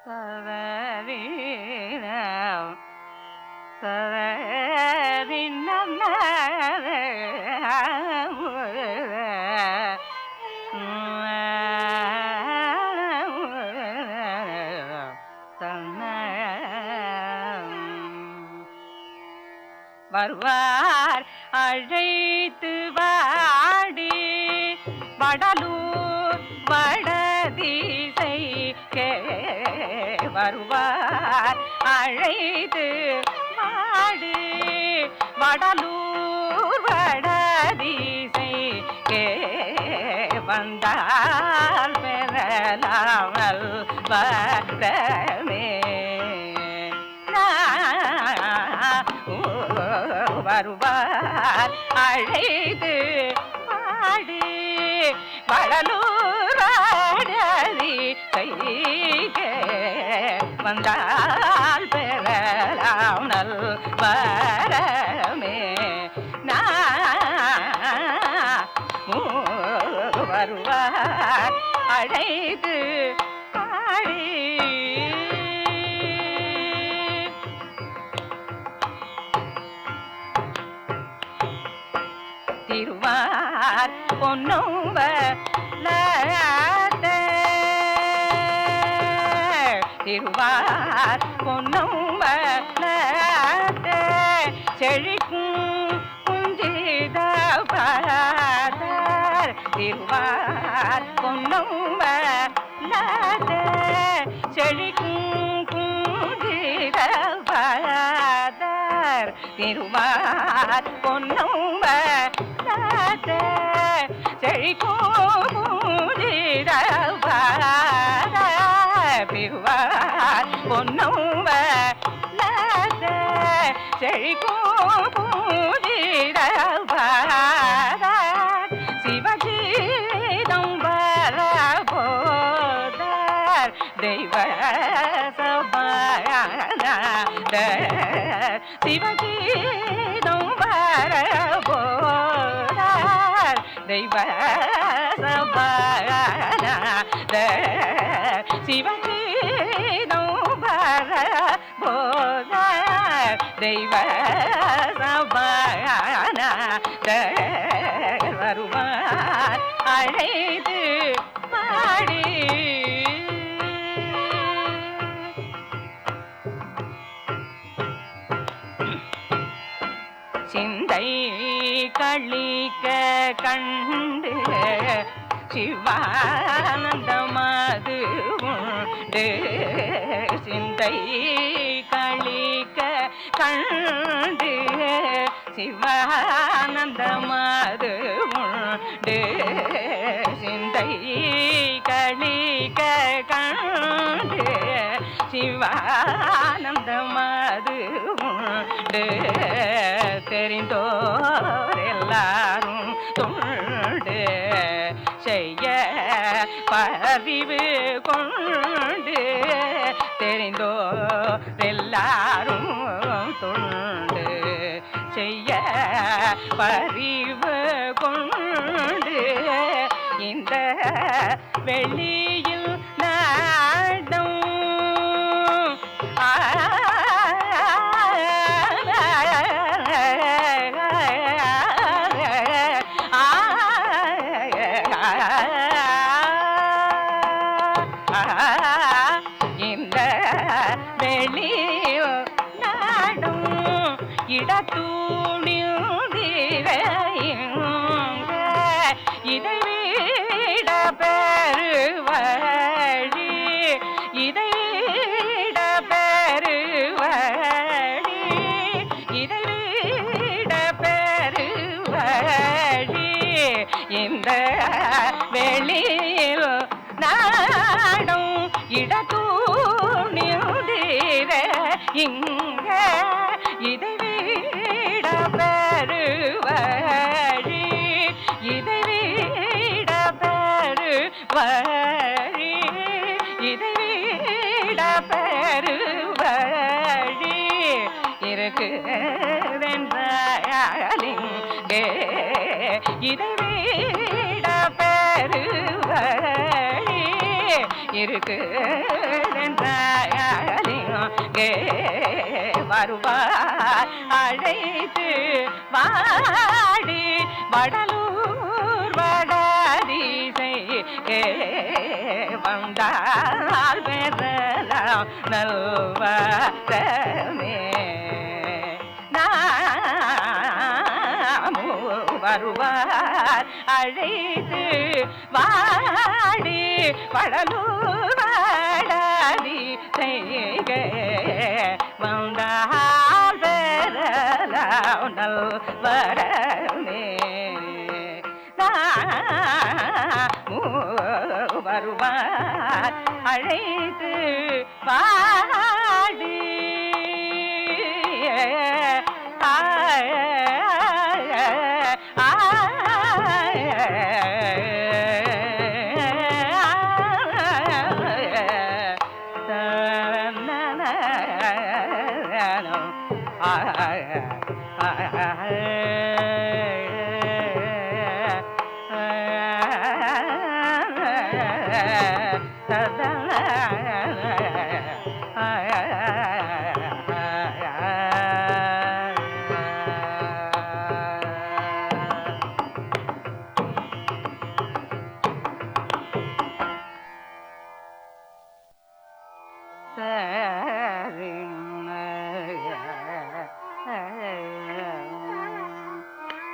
சதரீரம் சதரின்னம் வருவார் அழைத்து வாடி வடலூர் வடதிசை வருவார் அழைத்து வாடி வடலூர் வடதிசை வந்தால் பெறலாமல் வரமே வருவார் அழைத்து பாடி வடலூராடி கைகே வந்தால் பெறலாமல் வரமே வருவார் அழைத்து பாடி திருவார் பொன்னும் திருவார் பொன்னும் செழிக்கும் குஞ்சித பாதர் திருவார் பொன்னும் செழிக்கும் குஞ்சித பாதர் திருவார் பொன்னும் செழிக்கூதிர பிவார் பொன்னும் செழிக்கூதிர சிவஜீதம் வரபோதர் தெய்வ சபாயன சிவஜீதம் வரபோதர் தெய்வ சபாயன சிவஜீதம் வரபோதர் தெய்வ சபாயன வருவார் அழைத்து பாடி சிந்தை களிக்க கண்டு சிவானந்தமது உண்டு சிந்தை களிக்க கண்டு சிவானந்தமது உண்டு சிந்தை களிக்க கண்டு சிவானந்தமது உண்டு தெரிந்தோர் எல்லாரும் தொண்டு செய்ய பறிவு கொண்டு தெரிந்தோர் எல்லாரும் தொண்டு செய்ய பறிவு கொண்டு இந்த வெளியில் நாடும் இந்த வெளியோ நாடும் இடத்தூணியுங்க இதை விட பெருவழி இதை விட பெருவழி இதை விட பெருவழி இந்த வெளியில் நாடும் இடத்தூணியுதிர இங்க இதை விட பெருவழி இதை விட பெருவழி இதை விட பெருவழி இருக்குதென்றாலிங்கே இதை விட பெருவழி இருக்குதென்றாலிங்கே வருவார் அழைத்து வாடி வடலூர் வடதிசை வந்தால் பெறலாம் நல்வரமே வருவார் அழைத்து வாடி வடலூர் வடதிசை வந்தால் பெறலாம் நல்வரமே வருவார் அழைத்து வாடி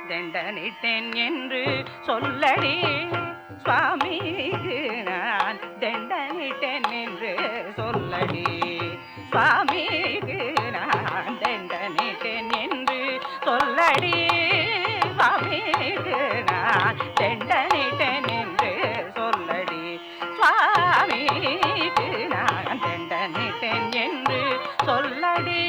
தண்டனிட்டேன் என்று சொல்லடி சுவாமிக்கு நான் தண்டனிட்டேன் என்று சொல்லடி சுவாமிக்கு நான் தண்டனிட்டேன் என்று சொல்லடி சுவாமிக்கு நான் தண்டனிட்டேன் என்று சொல்லடி சுவாமிக்கு நான் தண்டனிட்டேன் என்று சொல்லடி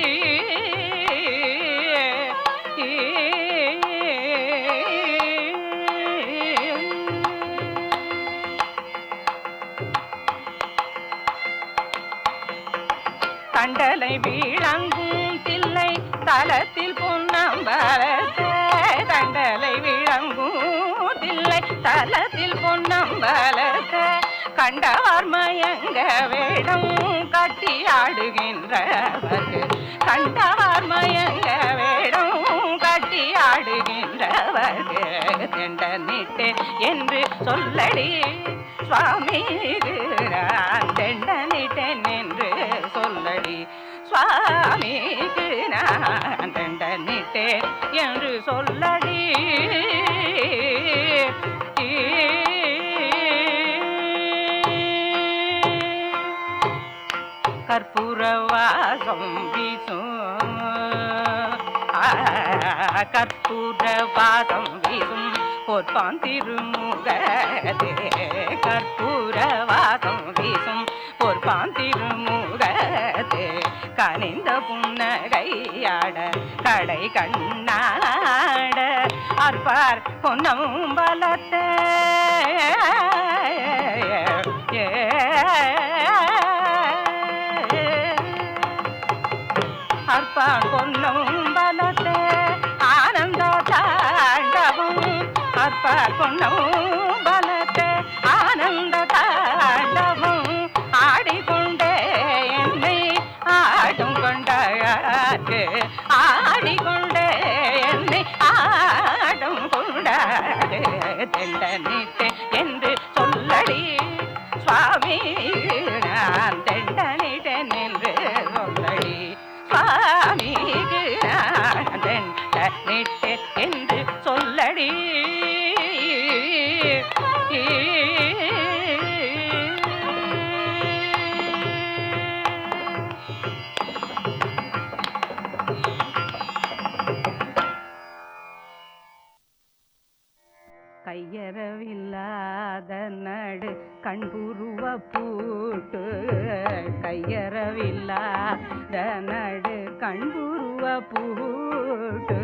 கண்டலை விளங்கும் தில்லை தலத்தில் பொன்னம்பலத்தை கண்டலை விளங்கும் தில்லை தலத்தில் பொன்னம்பலத்தை கண்டார் மயங்க வேடம் கட்டி ஆடுகின்றவர்க்கு கண்டார் மயங்க வேடம் கட்டி ஆடுகின்றவர்க்கு தெண்டனிட்டே என்று சொல்லடி சுவாமிக்கு நான் தெண்டனிட்டேன் என்று சொல்லடி சுவாமிக்கு நான் தண்டனிட்டேன் என்று சொல்லடி கற்பூர வாசம் வீசும் கற்பூர வாசம் வீசும் பொற்பான் திருமுகதே கற்பூர வாசம் வீசும் பொற்பான் திருமுகதே கனிந்த புன்னகையாட கடை கண்ணாட அற்பார் பொன்னம் பலத்தே அற்பார் பொன்னம் பலத்தே ஆனந்த தாண்டவம் அற்பார் பொன்னம் பலத்தே ஆனந்த தாண்டவம் ஆடிக்கொண்டே என்னை ஆடும் கொண்டாடு ஆடிக்கொண்டே என்னை ஆடும் கொண்டாடு தெண்டனிட்டே என்று சொல்லடி சுவாமி நான் தெண்டனிட்டேன் என்று சொல்லடி சுவாமிக்கு நான் தெண்டனிட்டேன் என்று சொல்லடி கையறவில்லாத நடு கண்புருவ பூட்டு கையறவில்லாத நடு கண்புருவ பூட்டு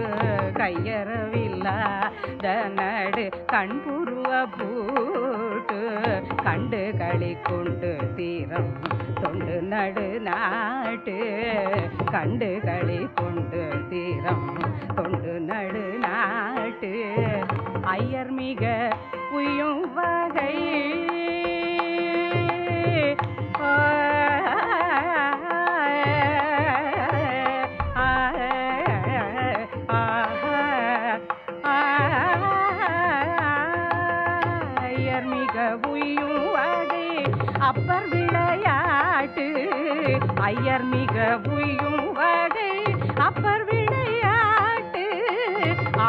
கையறவில்லாத நடு கண்புருவ பூட்டு கண்டு களி கொண்டு தீரம் தொண்டு நடு நாட்டு கண்டு களி கொண்டு தீரம் தொண்டு நடு நாட்டு ஐயர் மிக உயும் வகை அப்பர் விளையாட்டு ஐயர் மிக உய்யும் வகை அப்பர் விளையாட்டு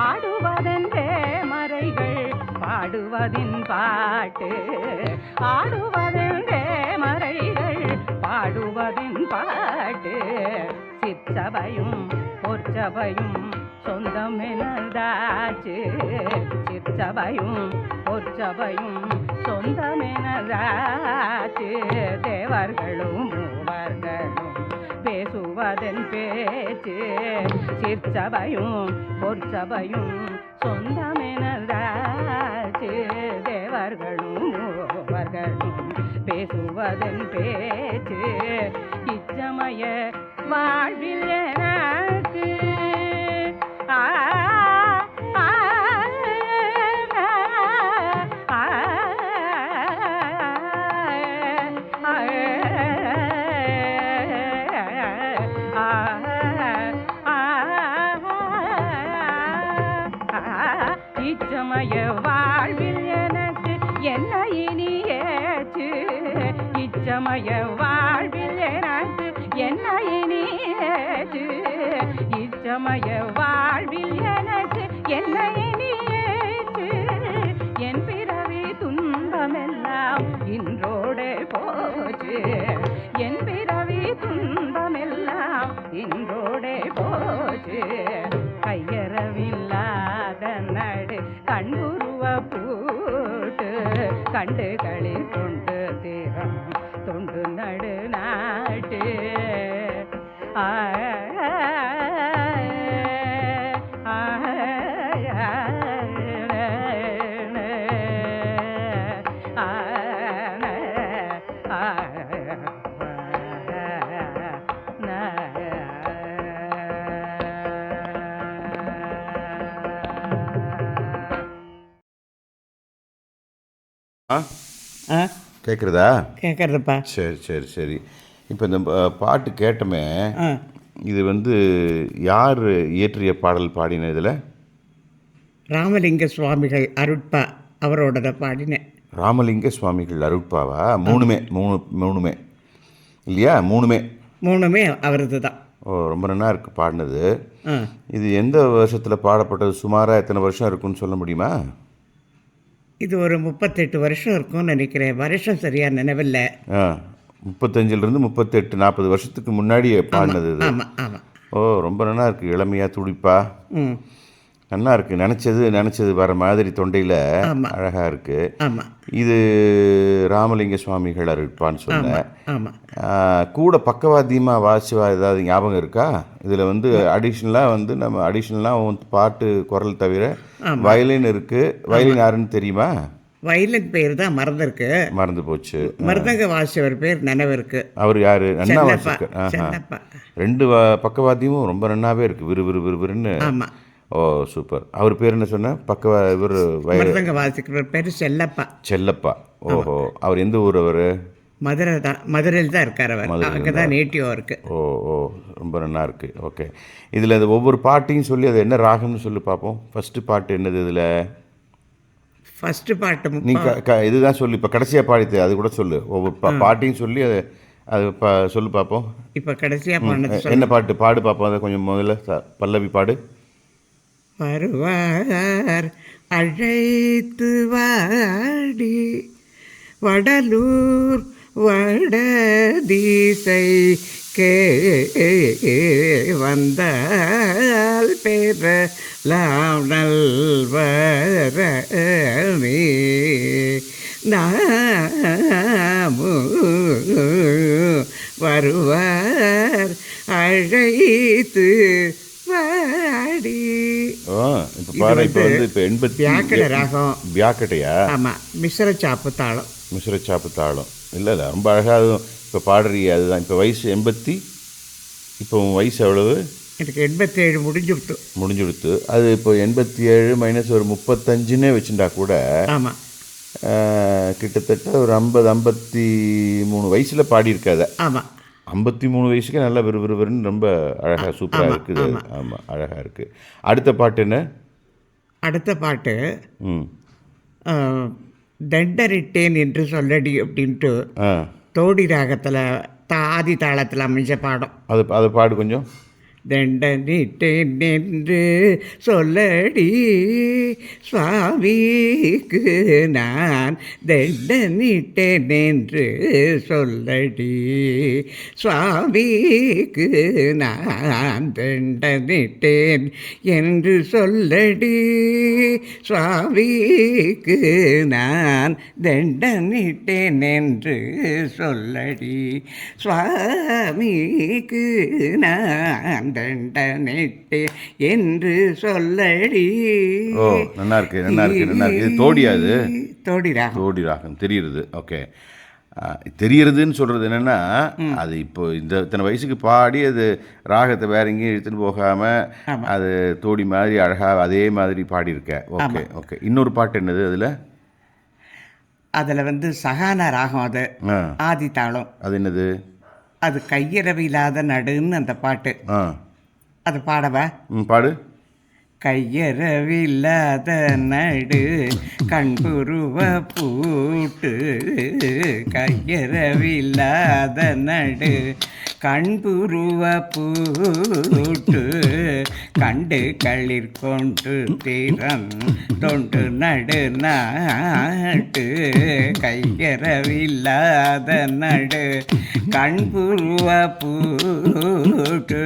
ஆடுவதென்றே மறைகள் பாடுவதின் பாட்டு ஆடுவதென்றே மறைகள் பாடுவதின் பாட்டு சிற்சபையும் பொற்சபையும் சொந்தம் எனதாச்சு சிற்சபையும் பொற்சபையும் சொந்தம் எனதாச்சு தேவர்களும் மூவர்களும் பேசுவதன் பேச்சு சிற்சபையும் பொற்சபையும் சொந்தம் எனதாச்சு தேவர்களும் மூவர்களும் பேசுவதன் பேச்சு இச்சமய வாழ்வில் எனக்கு இச்சமய வாழ்வில் எனக்கு என்ன இனி ஏற்று இச்சமய வாழ்வில் எனக்கு என்ன இனி ஏற்று இச்சமய வாழ்வில் எனக்கு என்ன இனி ஏற்று என் பிறவி துன்பமெல்லாம் இன்றோடு போச்சு என் பிறவி துன்பமெல்லாம் இன்றோடு போச்சு கையறவில்லாத நடு கண்புருவ பூட்டு கண்டுகளில் கொண்டு தீரம் தொண்டு நடு நாட்டு கேட்குறதா? கேட்குறதுப்பா. சரி சரி சரி. இப்போ இந்த பாட்டு கேட்டமே, இது யார் இயற்றிய பாடல் பாடின? இதில் ராமலிங்க சுவாமிகள் அருட்பா அவரோட பாடினேன். ராமலிங்க சுவாமிகள் அருட்பாவா? மூணுமே இல்லையா? மூணுமே அவரது தான். ஓ, ரொம்ப நல்லா இருக்குது பாடினது. இது எந்த வருஷத்தில் பாடப்பட்டது? சுமாராக எத்தனை வருஷம் இருக்குன்னு சொல்ல முடியுமா? இது ஒரு 38 வருஷம் இருக்கும்னு நினைக்கிறேன். வருஷம் சரியாக நினைவில்லை. 35லேருந்து 38 40 வருஷத்துக்கு முன்னாடி பாடினது இது. ஆமாம் ஆமாம். ஓ, ரொம்ப நல்லா இருக்குது. இளமையாக துடிப்பா நல்லா இருக்குது. நினச்சது வர மாதிரி தொண்டையில் அழகாக இருக்குது. ஆமாம். இது ராமலிங்க சுவாமிகள் அருட்பான்னு சொன்னேன். ஆமாம். கூட பக்கவாத்தியமாக வாசிவா ஏதாவது ஞாபகம் இருக்கா? இதில் நம்ம அடிஷ்னலாக பாட்டு குரல் தவிர வயலின் இருக்குது. வயலின் யாருன்னு தெரியுமா? வயலின் பேர் தான் மறந்து போச்சு. மருதங்க வாசியவர் பேர் நினைவு இருக்கு. அவர் யாரு? நன்னா வாசிக்க. 2 பக்கவாத்தியமும் ரொம்ப நன்னாவே இருக்குது. விறுவிறுன்னு. ஆமாம். ஓ, சூப்பர். அவர் பேர் என்ன சொன்ன? இவர் மருதங்க வாசிக்கிறவர் பேர் செல்லப்பா. ஓஹோ. அவர் எந்த ஊர்? அவர் மதுரையில் தான் இருக்கார். அவர் அங்கே தான் நேட்டிவாக இருக்குது. ஓ, ரொம்ப நல்லா இருக்குது. ஓகே. இதில் அது ஒவ்வொரு பாட்டையும் சொல்லி அது என்ன ராகம்னு சொல்லி பார்ப்போம். ஃபஸ்ட்டு பாட்டு என்னது? இதில் ஃபஸ்ட்டு பாட்டு நீ இதுதான் சொல்லு. இப்போ கடைசியாக பாடித்து அது கூட சொல்லு. ஒவ்வொரு பாட்டையும் சொல்லி அது சொல்லு பார்ப்போம். இப்போ கடைசியாக என்ன பாட்டு பாடு பார்ப்போம். அதை கொஞ்சம் முதல்ல பல்லவி பாடு. வருவார் அழைத்து வாடி வடலூர் வடதிசை வந்தால் பெறலாம் நல்வரமே நாமு வருவார் அழைத்து வாடி. இப்போ பாரு. இப்போ 80 வியாக்கட ராகம். வியாக்கட்டையா? ஆமாம். மிஸ்ரச்சாப்பு தாளம். இல்லை ரொம்ப அழகாக இப்போ பாடுறீங்க. அதுதான். இப்போ வயசு 80. இப்போ வயசு எவ்வளவு? எனக்கு 87 முடிஞ்சுடுத்து. அது இப்போ 87 மைனஸ் ஒரு 35ன்னே வச்சுட்டா கூட. ஆமாம். கிட்டத்தட்ட ஒரு 53 வயசில் பாடியிருக்காத. ஆமாம். 53 வயசுக்கே நல்லா விறுவிறுன்னு ரொம்ப அழகாக சூப்பராக இருக்குது. ஆமாம், அழகாக இருக்குது. அடுத்த பாட்டு என்ன? அடுத்த பாட்டு தண்டரிட்டேன் என்று சொல்லடி அப்படின்ட்டு ஆ தோடி ராகத்தில் ஆதி தாளத்தில் அமைஞ்ச பாடம். அது பாடு கொஞ்சம். தண்டனிட்டேன் என்று சொல்லடி சுவாமிக்கு நான், தண்டனிட்டேன் என்று சொல்லடி சுவாமிக்கு நான், தண்டனிட்டேன் என்று சொல்லடி சுவாமிக்கு நான், தண்டனிட்டேன் என்று சொல்லடி சுவாமிக்கு நான், தண்டனிட்டே என்று சொல்லடி. ஓ நல்லா இருக்கு நல்லா இருக்கு நல்லா இருக்கு. இது தோடியா? அது தோடி ராகம். தோடி ராகம் தெரியுறது. ஓகே, தெரியறதுன்னு சொல்கிறது என்னென்னா, அது இப்போ இத்தனை வயசுக்கு பாடி அது ராகத்தை வேற எங்கேயும் எடுத்துன்னு போகாமல் அது தோடி மாதிரி அழகாக அதே மாதிரி பாடியிருக்க. Okay okay. இன்னொரு பாட்டு என்னது அதில்? அதில் சகானா ராகம், அது ஆதி தாளம். அது என்னது? அது கையறவில்லாத நடுன்னு அந்த பாட்டு. அது பாடவா? பாடு. கையறவில்லாத நடு கண்புருவ பூட்டு, கையறவில்லாத நடு கண்புருவ பூட்டு, கண்டு களிர் கொண்டு திறன் தொண்டு நடு நாட்டு, கையறவில்லாத நடு கண்புருவ பூட்டு,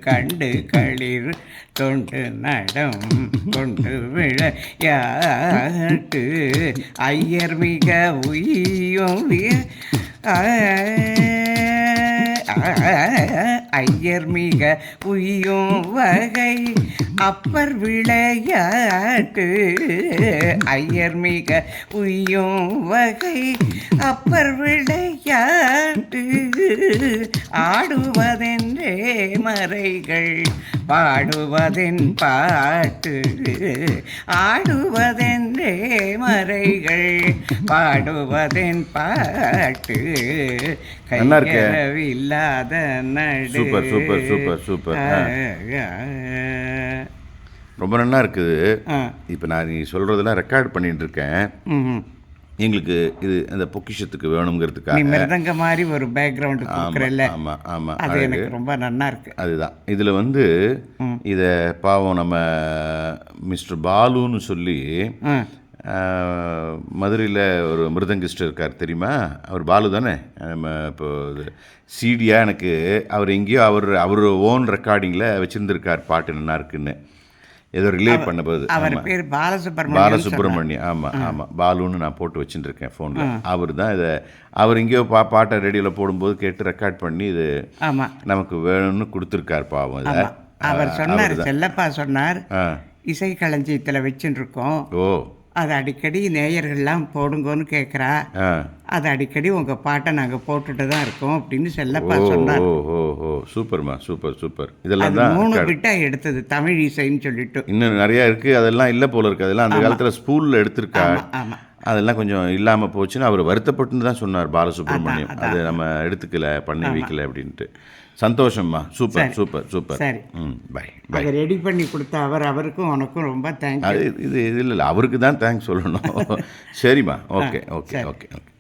கண்டு களிர் தொண்டு நடம் கொண்டு விளையாட்டு, ஐயர் மிக உய்யும் ஐயர் மிக உய்யும் வகை அப்பர் விளையாட்டு, ஐயர் மிக உய்யும் வகை அப்பர் விளையாட்டு, ஆடுவதென்றே மறைகள் பாடுவதென் பாட்டு, ஆடுவதென்றே மறைகள் பாடுவதென் பாட்டு, கையறவில்லாத நடு. Super super super super. ரொம்ப நல்லா இருக்குது. இப்போ நான் நீ சொல்கிறதெல்லாம் ரெக்கார்ட் பண்ணிட்டு இருக்கேன். எங்களுக்கு இது அந்த பொக்கிஷத்துக்கு வேணுங்கிறதுக்காக மிருதங்க மாதிரி ஒரு பேக்ரவுண்டு கொடுக்குறல்ல. ஆமாம் ஆமாம், அது எனக்கு ரொம்ப நல்லா இருக்கு. அதுதான் இதில் இதை பாவம் நம்ம மிஸ்டர் பாலுன்னு சொல்லி மதுரையில் ஒரு மிருதங்கிஸ்டர் இருக்கார் தெரியுமா? அவர் பாலு தானே? நம்ம இப்போ சிடியாக எனக்கு அவர் எங்கேயோ அவர் ஓன் ரெக்கார்டிங்கில் வச்சுருந்துருக்கார் பாட்டு நல்லா இருக்குன்னு ஏதோ ரிலே பண்ண போது. அவர் பேர் பாலசுப்ரமணியம். ஆமாம் ஆமாம், பாலுன்னு நான் போட்டு வச்சுட்டுருக்கேன் ஃபோனில். அவர் தான் இதை அவர் எங்கேயோ பாட்டை ரேடியோவில் போடும்போது கேட்டு ரெக்கார்ட் பண்ணி இது நமக்கு வேணும்னு கொடுத்துருக்கார் பாவம். இதை அவர் சொன்னார், செல்லப்பா சொன்னார், இசை களஞ்சியத்தில் வச்சுட்டு இருக்கோம். ஓ, அது அடிக்கடி நேயர்கள்லாம் போடுங்கன்னு கேட்குறா, அது அடிக்கடி உங்கள் பாட்டை நாங்கள் போட்டுட்டு தான் இருக்கோம் அப்படின்னு செல்லப்பா சொன்னார். ஓ ஓ சூப்பர்மா, சூப்பர் சூப்பர். இதெல்லாம் தான் 3 பிட்டாக எடுத்தது தமிழ் இசைன்னு சொல்லிட்டு. இன்னும் நிறையா இருக்குது, அதெல்லாம் இல்லை போல இருக்குது. அதெல்லாம் அந்த காலத்தில் ஸ்கூலில் எடுத்திருக்கா. அதெல்லாம் கொஞ்சம் இல்லாமல் போச்சுன்னு அவர் வருத்தப்பட்டுன்னு தான் சொன்னார் பாலசுப்ரமணியம். அது நம்ம எடுத்துக்கல பண்ணி வைக்கல அப்படின்ட்டு. சந்தோஷம்மா, சூப்பர் சூப்பர் சூப்பர். சரி, பை பை. ரெடி பண்ணி கொடுத்த அவருக்கும் உனக்கும் ரொம்ப தேங்க்ஸ். இது இல்லை, அவருக்கு தான் தேங்க்ஸ் சொல்லணும். சரிம்மா, ஓகே ஓகே ஓகே ஓகே.